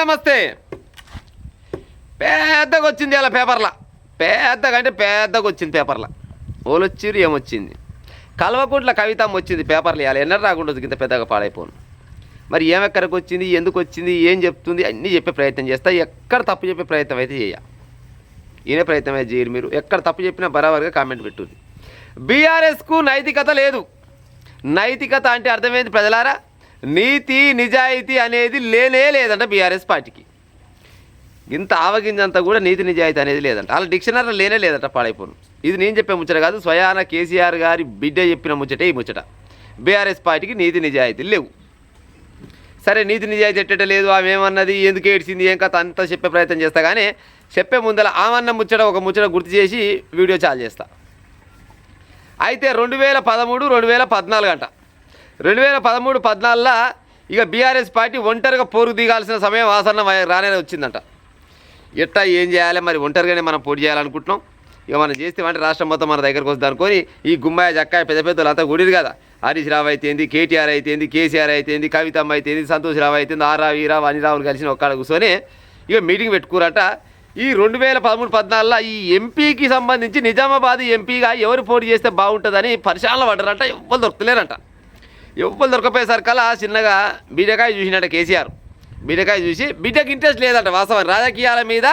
నమస్తే. పెద్దగా వచ్చింది అలా పేపర్ల, పెద్దగా అంటే పెద్దగా వచ్చింది పేపర్ల. ఓలొచ్చిరు ఏమొచ్చింది, కల్వకుంట్ల కవితమ్మ వచ్చింది పేపర్లు ఇవ్వాలి. ఎన్నడూ రాకుండా ఇంత పెద్దగా పాడైపోను. మరి ఏమెక్కడికి వచ్చింది, ఎందుకు వచ్చింది, ఏం చెప్తుంది అన్నీ చెప్పే ప్రయత్నం చేస్తా. ఎక్కడ తప్పు చెప్పే ప్రయత్నం అయితే చేయ, ఈయన ప్రయత్నం అయితే చేయరు. మీరు ఎక్కడ తప్పు చెప్పినా బరాబర్గా కామెంట్ పెట్టుది. బీఆర్ఎస్కు నైతికత లేదు. నైతికత అంటే అర్థమైంది ప్రజలారా? నీతి నిజాయితీ అనేది లేనే లేదంట బీఆర్ఎస్ పార్టీకి. ఇంత ఆవగింజంతా కూడా నీతి నిజాయితీ అనేది లేదంట. అలా డిక్షనరీలో లేనే లేదంట. పాడైపోను. ఇది నేను చెప్పే ముచ్చట కాదు, స్వయాన కేసీఆర్ గారి బిడ్డ చెప్పిన ముచ్చటే ఈ ముచ్చట. బీఆర్ఎస్ పార్టీకి నీతి నిజాయితీలు లేవు. సరే, నీతి నిజాయితీ ఎట్టట లేదు, ఆమె ఏమన్నది, ఎందుకు ఏడ్చింది, ఏం కథ అంతా చెప్పే ప్రయత్నం చేస్తా. కానీ చెప్పే ముందర ఆమన్న ముచ్చట ఒక ముచ్చట గుర్తు చేసి వీడియో చాలు చేస్తా. అయితే 2013, 2014 అంట. 2013-14లో ఇక బీఆర్ఎస్ పార్టీ ఒంటరిగా పోరు దిగాల్సిన సమయం ఆసన్నం రానే వచ్చిందంట. ఎట్టా ఏం చేయాలి మరి, ఒంటరిగానే మనం పోటీ చేయాలనుకుంటున్నాం. ఇక మనం చేస్తే అంటే రాష్ట్రం మొత్తం మన దగ్గరకు వస్తుంది అనుకొని ఈ గుమ్మాయ జక్కాయ పెద్ద పెద్దలు అంతా గుడిది కదా. హరీష్ రావు అయితేంది, కేటీఆర్ అయితేంది, కేసీఆర్ అయితేంది, కవితమ్మ అయితేంది, సంతోష్ రావు అయితేంది, ఆర్రావు ఈరావు అనిరావులు కలిసి ఒక్కడ కూర్చొని ఇక మీటింగ్ పెట్టుకురట. ఈ 2013-14లో ఈ ఎంపీకి సంబంధించి నిజామాబాద్ ఎంపీగా ఎవరు పోటీ చేస్తే బాగుంటుందని పరిశీలన పడ్డారంట. ఎవ్వరు దొరకలేరంట. ఎవ్వరు దొరకపోయేసరికల్లా చిన్నగా బీడకాయ చూసినట్ట కేసీఆర్. బీడకాయ చూసి బిడ్డకి ఇంట్రెస్ట్ లేదంట. వాస్తవం రాజకీయాల మీద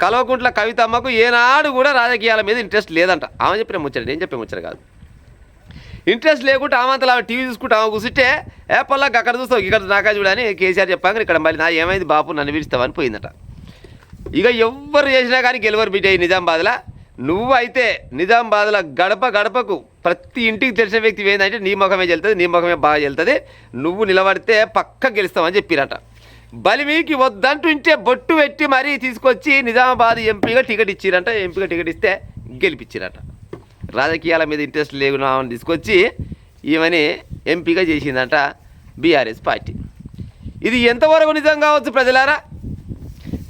కల్వకుంట్ల కవితమ్మకు ఏనాడు కూడా రాజకీయాల మీద ఇంట్రెస్ట్ లేదంట. ఆమె చెప్పిన ముచ్చట, నేను చెప్పే ముచ్చట కాదు. ఇంట్రెస్ట్ లేకుంటే ఆమంతలో ఆమె టీవీ చూసుకుంటే ఆమె కూర్చుంటే ఏపల్లాగా అక్కడ చూస్తావు, ఇక్కడ నాకా చూడని కేసీఆర్ చెప్పాక ఇక్కడ మళ్ళీ నా ఏమైంది బాపు నన్ను పిలుస్తావని పోయిందట. ఇక ఎవ్వరు చేసినా కానీ గెలవరు బిడ్డ. నిజామాబాద్లో నువ్వు అయితే నిజామాబాద్లో గడప గడపకు ప్రతి ఇంటికి తెలిసిన వ్యక్తి ఏంటంటే నీ ముఖమే చెల్తుంది, నీ ముఖమే బాగా చెల్తుంది, నువ్వు నిలబడితే పక్క గెలుస్తావని చెప్పిరట. బలిమీకి వద్దంటుంటే బొట్టు పెట్టి మరీ తీసుకొచ్చి నిజామాబాద్ ఎంపీగా టికెట్ ఇచ్చిరంట. ఎంపీగా టికెట్ ఇస్తే గెలిపించిరట. రాజకీయాల మీద ఇంట్రెస్ట్ లేకుండా తీసుకొచ్చి ఈమెని ఎంపీగా చేసిందంట బీఆర్ఎస్ పార్టీ. ఇది ఎంతవరకు నిజం కావచ్చు ప్రజలారా?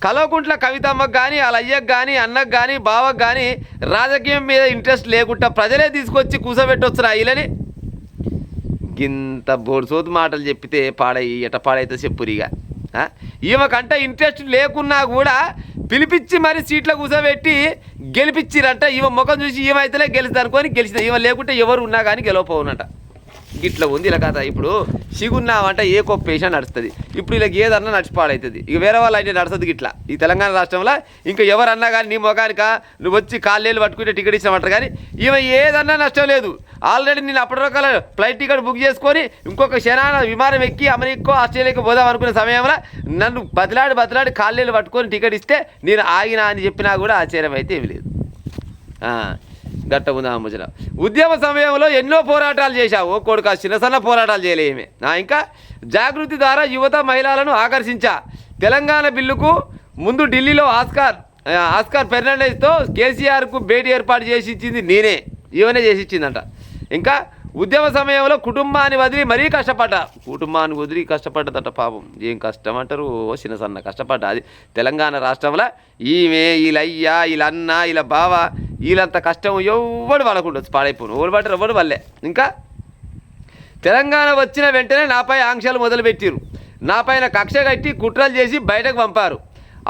కల్వకుంట్ల కవితమ్మకు కానీ, వాళ్ళ అయ్యకు కానీ, అన్నకు కానీ, బావకు కానీ రాజకీయం మీద ఇంట్రెస్ట్ లేకుండా ప్రజలే తీసుకొచ్చి కూసబెట్టొచ్చురా వీళ్ళని. ఇంత బోర్సోతు మాటలు చెప్పితే ఎట పాడైతే చెప్పురిగా. ఈమెకంటే ఇంట్రెస్ట్ లేకున్నా కూడా పిలిపించి మరి సీట్లో కూర్చోబెట్టి గెలిపించిరంట. ఈమె ముఖం చూసి ఏమైతేనే గెలుస్తా అనుకొని గెలిచిన. ఈమె లేకుంటే ఎవరు ఉన్నా కానీ గెలవపోవునట. ఇట్లా ఉంది ఇలా కథ. ఇప్పుడు సిగున్నామంటే ఏ కొప్పేషన్ నడుస్తుంది. ఇప్పుడు ఇలా ఏదన్నా నడిచిపాడవుతుంది. ఇక వేరే వాళ్ళు అయితే నడుస్తుంది. ఇట్లా ఈ తెలంగాణ రాష్ట్రంలో ఇంకా ఎవరన్నా కానీ నీ ముఖానిక నువ్వు వచ్చి కాళ్ళేళ్ళు పట్టుకుంటే టికెట్ ఇచ్చినమంటారు. కానీ ఈమె ఏదన్నా నష్టం లేదు. ఆల్రెడీ నేను అప్పటి రకాల ఫ్లైట్ టికెట్ బుక్ చేసుకొని ఇంకొక క్షణాన విమానం ఎక్కి అమెరికా ఆస్ట్రేలియాకి పోదాం అనుకునే సమయంలో నన్ను బతిలాడి కాళ్ళేళ్ళు పట్టుకొని టికెట్ ఇస్తే నేను ఆగినా అని చెప్పినా కూడా ఆశ్చర్యం అయితే ఏమి లేదు. గట్ట ఉందా ముచ్చట. ఉద్యమ సమయంలో ఎన్నో పోరాటాలు చేశావు కొడుక, చిన్న పోరాటాలు చేయలేమే. ఇంకా జాగృతి ద్వారా యువత మహిళలను ఆకర్షించా. తెలంగాణ బిల్లుకు ముందు ఢిల్లీలో ఆస్కార్ ఫెర్నాండెజ్తో కేసీఆర్కు భేటీ ఏర్పాటు చేసి ఇచ్చింది నేనే, ఈవెనే చేసి ఇచ్చిందంట. ఇంకా ఉద్యమ సమయంలో కుటుంబాన్ని వదిలి మరీ కష్టపడ్డదట. పాపం ఏం కష్టం అంటారు, చిన్న కష్టపడ్డా. అది తెలంగాణ రాష్ట్రంలో ఈమె వీళ్ళయ్య వీళ్ళన్న వీళ్ళ బావ వీళ్ళంత కష్టం ఎవడు పడకుండా పాడైపోను. ఎవరు పడ్డారు, ఎవడు వల్లే. ఇంకా తెలంగాణ వచ్చిన వెంటనే నాపై ఆంక్షలు మొదలుపెట్టారు. నాపైన కక్ష కట్టి కుట్రలు చేసి బయటకు పంపారు.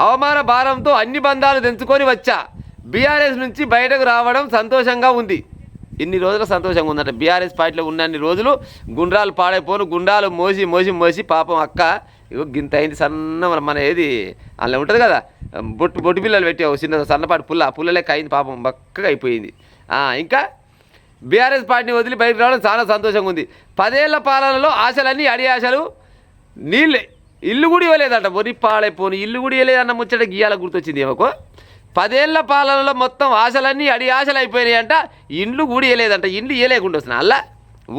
అవమాన భారంతో అన్ని బంధాలు తెంచుకొని వచ్చా. బీఆర్ఎస్ నుంచి బయటకు రావడం సంతోషంగా ఉంది. ఇన్ని రోజులు సంతోషంగా ఉందంట. బీఆర్ఎస్ పార్టీలో ఉన్నన్ని రోజులు గుండ్రాలు పాడైపోను, గుండాలు మోసి పాపం అక్క ఇగో గింత అయింది. సన్న మన ఏది అందులో ఉంటుంది కదా బొట్టు పిల్లలు పెట్టావు, చిన్న సన్నపాటి పుల్లలెక్క అయింది. పాపం బక్కగా అయిపోయింది. ఇంకా బీఆర్ఎస్ పార్టీని వదిలి బయటకు రావడం చాలా సంతోషంగా ఉంది. 10 ఏళ్ల పాలనలో ఆశలన్నీ అడి ఆశలు నీళ్ళే. ఇల్లు కూడా ఇవ్వలేదంట. బొరి పాడైపోను, ఇల్లు కూడా ఇవ్వలేదన్న ముచ్చట గీయాల గుర్తొచ్చింది ఏమకు. 10 ఏళ్ల పాలనలో మొత్తం ఆశలన్నీ అడి ఆశలు అయిపోయినాయంట. ఇండ్లు కూడా ఇవ్వలేదంట. ఇండ్లు ఇవ్వలేకుండా వస్తున్నాయి. అలా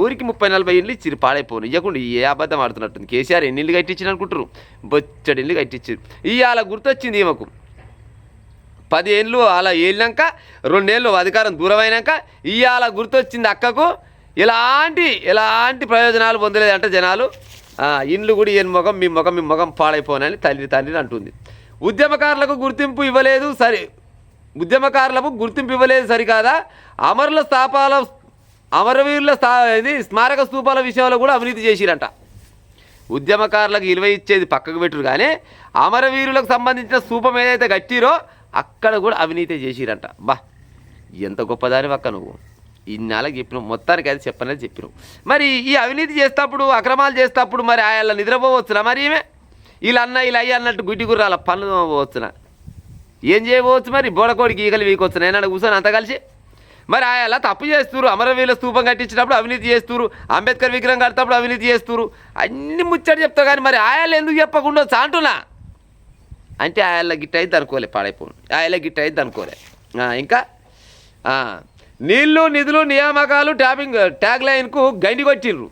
ఊరికి 30-40 ఇండ్లు ఇచ్చి పాడైపోను. ఇవ్వకుండా ఏ అబద్ధం ఆడుతున్నట్టుంది. కేసీఆర్ ఎన్ని ఇల్లు కట్టించిన అనుకుంటారు, బొచ్చడి ఇల్లు కట్టించారు. ఇవాళ గుర్తొచ్చింది ఈమెకు. 10 ఏళ్ళు అలా ఏళ్ళాక 2 ఏళ్ళు అధికారం దూరమైనాక ఇవాళ గుర్తొచ్చింది అక్కకు. ఎలాంటి ప్రయోజనాలు పొందలేదంట జనాలు. ఇండ్లు కూడా ఈయన మీ ముఖం పాడైపోనని తండ్రిని అంటుంది. ఉద్యమకారులకు గుర్తింపు ఇవ్వలేదు సరికాదా, అమరవీరుల స్మారక స్తూపాల విషయంలో కూడా అవినీతి చేసిరంట. ఉద్యమకారులకు విలువ ఇచ్చేది పక్కకు పెట్టురు కానీ అమరవీరులకు సంబంధించిన స్థూపం ఏదైతే కట్టిరో అక్కడ కూడా అవినీతి చేసిరంట. బా ఎంత గొప్పదాని పక్క నువ్వు ఇన్నాళ్ళకి చెప్పినావు, మొత్తానికి అది చెప్పనేది చెప్పినావు. మరి ఈ అవినీతి చేసేటప్పుడు అక్రమాలు చేసేటప్పుడు మరి ఆయన నిద్రపోవచ్చునా? మరి ఈమె ఇలా అయ్యి అన్నట్టు గుడ్డి గుర్రాల పనులు పోవచ్చునా? ఏం చేయవచ్చు? మరి బోడకోడికి ఈగలు వీకొచ్చునా? ఏమన్నా కూర్చొని అంతా కలిసి మరి ఆయన తప్పు చేస్తున్నారు. అమరవీరుల స్థూపం కట్టించినప్పుడు అవినీతి చేస్తున్నారు, అంబేద్కర్ విగ్రహం కడతప్పుడు అవినీతి చేస్తున్నారు, అన్ని ముచ్చట చెప్తావు కానీ మరి ఆయన ఎందుకు చెప్పకుండా అంటున్నా అంటే ఆయన గిట్ట అయితే అనుకోలే, పాడైపోను ఆయన గిట్ట అయితే అనుకోలే. ఇంకా నీళ్లు నిధులు నియామకాలు ట్యాగ్ లైన్కు గండి కొట్టిర్రు.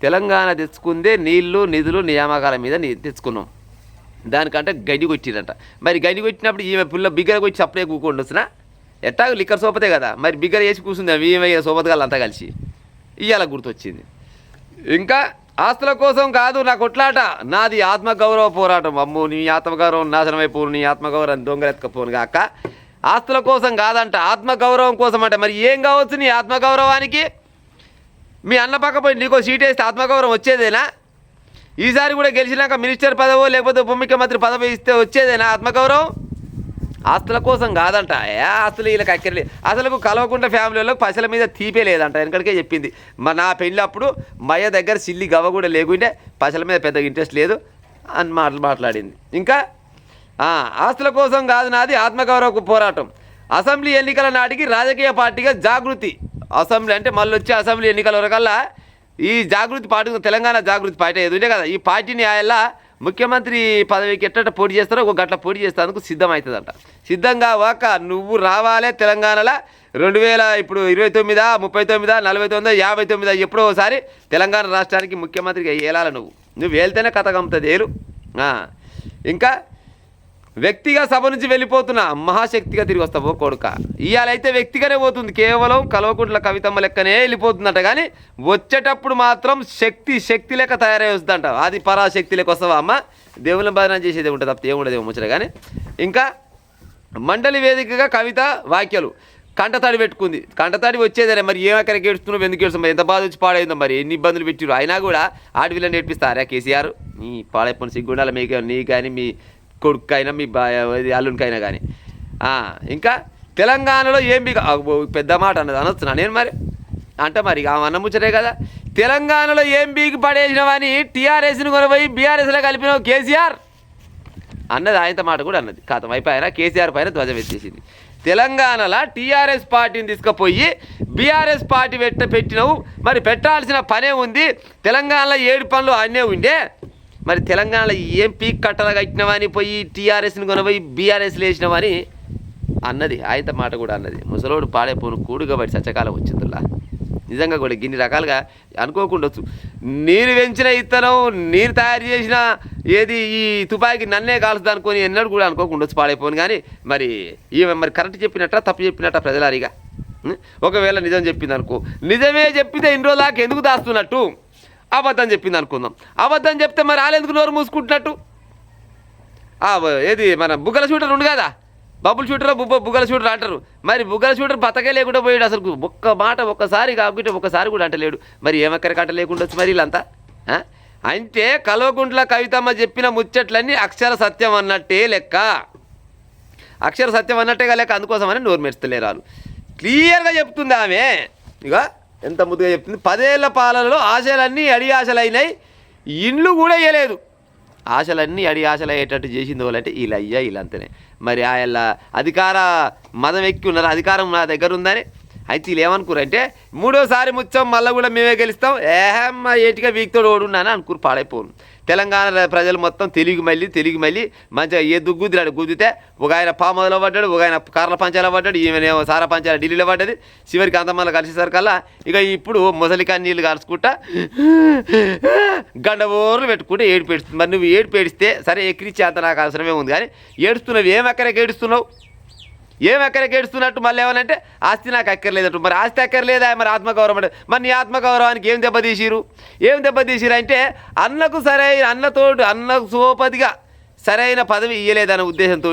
తెలంగాణ తెచ్చుకుందే నీళ్లు నిధులు నియామకాల మీద తెచ్చుకున్నాం, దానికంటే గండి కొట్టిరంట. మరి గండి కొట్టినప్పుడు ఈమె పిల్ల బిగ్గర కొట్టి సప్లై కూకుండా వచ్చినా ఎట్టా లిక్కర్ సోపతే కదా, మరి బిగ్గర వేసి కూర్చుంది ఈమె సోపతగాళ్ళు అంతా కలిసి. ఇవాళ గుర్తొచ్చింది. ఇంకా ఆస్తుల కోసం కాదు నా కొట్లాట, నాది ఆత్మగౌరవ పోరాటం. అమ్మో నీ ఆత్మగౌరవం నాశనం అయిపోను, నీ ఆత్మగౌరవం దొంగలెత్తుకపోను కాక. ఆస్తుల కోసం కాదంట, ఆత్మగౌరవం కోసం అంట. మరి ఏం కావచ్చు నీ ఆత్మగౌరవానికి? మీ అన్న పక్క పోయి నీకో సీట్ వేస్తే ఆత్మగౌరవం వచ్చేదేనా? ఈసారి కూడా గెలిచినాక మినిస్టర్ పదవో లేకపోతే ఉప ముఖ్యమంత్రి పదవి ఇస్తే వచ్చేదేనా ఆత్మగౌరవం? ఆస్తుల కోసం కాదంట. ఆస్తులు వీళ్ళకి అక్కర్లే. అసలు కలవకుండా ఫ్యామిలీ వాళ్ళకి పైసల మీద తీపే లేదంట. వెనకడికే చెప్పింది. నా పెళ్ళి అప్పుడు మయ్య దగ్గర సిల్లి గవ్వ కూడా లేకుంటే పైసల మీద పెద్దగా ఇంట్రెస్ట్ లేదు అని మాట్లాడింది. ఇంకా ఆస్తుల కోసం కాదు నాది ఆత్మగౌరవ పోరాటం. అసెంబ్లీ ఎన్నికల నాటికి రాజకీయ పార్టీగా జాగృతి. అసెంబ్లీ అంటే మళ్ళీ వచ్చే అసెంబ్లీ ఎన్నికల వరకల్లా ఈ జాగృతి పార్టీ, తెలంగాణ జాగృతి పార్టీ ఏది ఉంటే కదా, ఈ పార్టీని ఆయన ముఖ్యమంత్రి పదవికి ఎట్ట పోటీ చేస్తారో ఒక గట్ల పోటీ చేసేందుకు సిద్ధమవుతుందంట. సిద్ధంగా ఒక నువ్వు రావాలే తెలంగాణలో 2000 ఇప్పుడు 29, 39, 49, 59 ఎప్పుడో ఒకసారి తెలంగాణ రాష్ట్రానికి ముఖ్యమంత్రిగా ఏలాలి. నువ్వు వెళ్తేనే కథ గమ్ముతుంది ఏలు. ఇంకా వ్యక్తిగా సభ నుంచి వెళ్ళిపోతున్నా మహాశక్తిగా తిరిగి వస్తావో కొడుక. ఇవాళైతే వ్యక్తిగానే పోతుంది, కేవలం కల్వకుంట్ల కవితమ్మ లెక్కనే వెళ్ళిపోతుందంట. కానీ వచ్చేటప్పుడు మాత్రం శక్తి లెక్క తయారై వస్తుందంట. అది పరాశక్తి లెక్క వస్తావా అమ్మ? దేవుని భజన చేసేది ఉంటుంది తప్ప ఏముండదు ముచ్చట. కానీ ఇంకా మండలి వేదికగా కవిత వ్యాఖ్యలు కంటతడి పెట్టుకుంది. కంటతడి వచ్చేదనే మరి ఏమక్కడికి ఏడుస్తున్నావు, ఎందుకు ఏడుస్తున్నావు, ఎంత బాధ వచ్చి పాడైందో, మరి ఎన్ని ఇబ్బందులు పెట్టిరు. అయినా కూడా ఆడపిల్లని నేర్పిస్తారా కేసీఆర్? నీ పాడైపోయిన సిగ్గుండాలి మీకు, నీ కానీ మీ కొడుకైనా మీ అల్లునికైనా కానీ. ఇంకా తెలంగాణలో ఏం పెద్ద మాట అన్నది అనొచ్చునా నేను? మరి అంటే మరి అన్న ముచ్చటే కదా. తెలంగాణలో ఏం బీకి పడేసినవని టీఆర్ఎస్ని కొనపోయి బీఆర్ఎస్లో కలిపినావు కేసీఆర్ అన్నది ఆయనతో మాట కూడా అన్నది. ఖాతం అయిపోయినా కేసీఆర్ పైన ధ్వజం ఎత్తేసింది. తెలంగాణలో టీఆర్ఎస్ పార్టీని తీసుకుపోయి బీఆర్ఎస్ పార్టీ పెట్టినవు, మరి పెట్టాల్సిన పనే ఉంది. తెలంగాణలో 7 పనులు అన్నీ ఉండే, మరి తెలంగాణలో ఏం పీక్ కట్టలు కట్టినవని పోయి టీఆర్ఎస్ని కొనపోయి బీఆర్ఎస్లో వేసినవని అన్నది. ఆయనతో మాట కూడా అన్నది. ముసలోడు పాడైపోను కూడుగా బట్టి సచ్చకాలం వచ్చిందిలా. నిజంగా కూడా ఇన్ని రకాలుగా అనుకోకుండొచ్చు. నేను పెంచిన ఇత్తనం, నేను తయారు చేసిన ఏది ఈ తుపాకి నన్నే కాల్చుదా అనుకొని ఎన్నడూ కూడా అనుకోకుండొచ్చు పాడైపోను. కానీ మరి ఈమె మరి కరెక్ట్ చెప్పినట్ట తప్పు చెప్పినట్ట ప్రజలారిగా. ఒకవేళ నిజం చెప్పింది అనుకో, నిజమే చెప్పితే ఇన్ని రోజులు దాకా ఎందుకు దాస్తున్నట్టు? అబద్ధం చెప్పింది అనుకుందాం. అబద్ధం చెప్తే మరి వాళ్ళెందుకు నోరు మూసుకుంటున్నట్టు? ఏది మన బుగ్గల షూటర్ ఉండు కదా, బబుల్ షూటర్ బుగ్గల షూటర్ అంటారు. మరి బుగ్గల షూటర్ బతకే లేకుండా పోయాడు. అసలు ఒక్క మాట ఒక్కసారి కాకుంటే ఒక్కసారి కూడా అంటలేడు. మరి ఏమక్కడికి అంట లేకుండా మరి వీళ్ళంతా అంటే కల్వకుంట్ల కవితమ్మ చెప్పిన ముచ్చట్లన్నీ అక్షర సత్యం అన్నట్టే లెక్క. అక్షర సత్యం అన్నట్టేగా లెక్క. అందుకోసమని నోరు మెరుస్తలేరు వాళ్ళు. క్లియర్గా చెప్తుంది ఆమె. ఇక ఎంత ముద్దుగా చెప్తుంది. 10 ఏళ్ల పాలనలో ఆశలన్నీ అడి ఆశలైనాయి, ఇండ్లు కూడా ఇవ్వలేదు. ఆశలన్నీ అడి ఆశలు అయ్యేటట్టు చేసింది వాళ్ళంటే వీళ్ళంతనే. మరి ఆయన అధికార మదం ఎక్కి ఉన్నారు, అధికారం నా దగ్గర ఉందని. అయితే వీళ్ళు ఏమనుకురంటే 3వసారి ముచ్చం మళ్ళీ కూడా మేమే గెలుస్తాం, ఏహమ్మ ఏటిగా వీక్తోడు ఓడున్నాను అనుకురు. పాడైపోను. తెలంగాణ ప్రజలు మొత్తం తెలిగి మళ్ళీ మంచిగా గుద్దిరాడు. గుద్దితే ఒక ఆయన పామలో పడ్డాడు, ఒక ఆయన కార్ల పంచాలో పడ్డాడు, ఈమెనేమో సారా పంచాల ఢిల్లీలో పడ్డది. చివరికి అంతమల్ల కలిసేసరికల్లా ఇక ఇప్పుడు ముసలికా నీళ్ళు కాల్చుకుంటా గండబోర్లు పెట్టుకుంటే ఏడు పెడుతుంది. మరి నువ్వు ఏడు పేడిస్తే సరే ఎక్కిరిచ్చే అంత నాకు అవసరమే ఉంది. కానీ ఏడుస్తున్నావు, ఏమెక్కడికి ఏడుస్తున్నావు? ఏమెక్కడికి ఏడుస్తున్నట్టు? మళ్ళీ ఏమనంటే ఆస్తి నాకు అక్కర్లేదట్టు. మరి ఆస్తి అక్కర్లేదా? మరి ఆత్మగౌరవం అంటే మరి నీ ఆత్మగౌరవానికి ఏం దెబ్బతీసిరు అంటే అన్నకు అన్నకు సోపతిగా సరైన పదవి ఇయ్యలేదనే ఉద్దేశంతో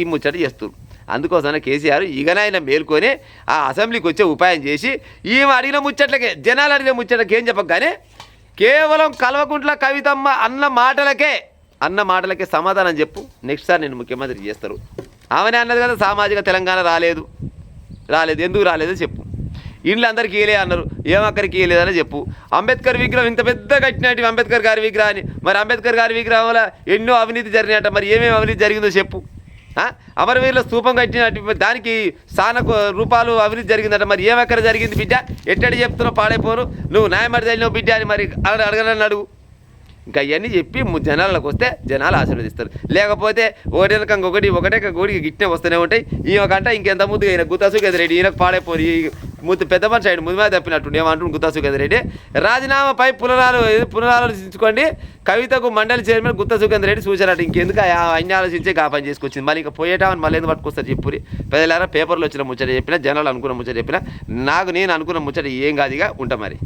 ఈ ముచ్చట చేస్తున్నారు. అందుకోసమే కేసీఆర్ ఇకనైనా మేల్కొని ఆ అసెంబ్లీకి వచ్చే ఉపాయం చేసి ఈమె అడిగిన ముచ్చట్లకే, జనాలు అడిగిన ముచ్చట్లకి ఏం చెప్పగానే కేవలం కల్వకుంట్ల కవితమ్మ అన్న మాటలకే సమాధానం చెప్పు. నెక్స్ట్ సార్ నేను ముఖ్యమంత్రి చేస్తారు. ఆమెనే అన్నది కదా సామాజిక తెలంగాణ రాలేదు ఎందుకు రాలేదో చెప్పు. ఇండ్లు అందరికీ ఇయలే అన్నారు, ఏమక్కడికి ఇయలేదని చెప్పు. అంబేద్కర్ విగ్రహం ఇంత పెద్ద కట్టినట్టు అంబేద్కర్ గారి విగ్రహాన్ని, మరి అంబేద్కర్ గారి విగ్రహం వల్ల ఎన్నో అవినీతి జరిగినట్ట, మరి ఏమేమి అవినీతి జరిగిందో చెప్పు. అమరవీరుల స్తూపం కట్టినట్టు దానికి రూపాయలు అవినీతి జరిగిందట, మరి ఏమక్కడ జరిగింది బిడ్డ, ఎట్టడి చెప్తున్నావు పాడైపోను, నువ్వు న్యాయమడి తెలియవు బిడ్డ అని మరి అడగనని అడుగు. ఇంకా అవన్నీ చెప్పి జనాలకు వస్తే జనాలు ఆశీర్వదిస్తారు. లేకపోతే ఒకటే గిట్టే వస్తూనే ఉంటాయి. ఈయనకంట ఇంకెంత ముందు ఈయన గుత్తాసుకేంద్ర రెడ్డి ఈయనకు పాడైపోయి పెద్ద మనిషి ఆయన ముందు మీద తప్పినట్టు ఏమంటుండు గుత్తాసుకేంద్ర రెడ్డి. రాజీనామాపై పునరాలోచించుకోండి, కవితకు మండలి చైర్మన్ గుత్తాసుకేంద్ర రెడ్డి సూచనట్టు. ఇంకెందుకు అన్ని ఆలోచించే ఆ పని చేసుకొచ్చింది. మళ్ళీ ఇంకా పోయేటామని మళ్ళీ ఎందుకు పట్టుకొస్తారు చెప్పురి. పెద్దలారా పేపర్లో వచ్చిన ముచ్చట చెప్పినా, జనాలు అనుకున్న ముచ్చట చెప్పినా, నేను అనుకున్న ముచ్చట ఏం కాదుగా ఉంటా మరి.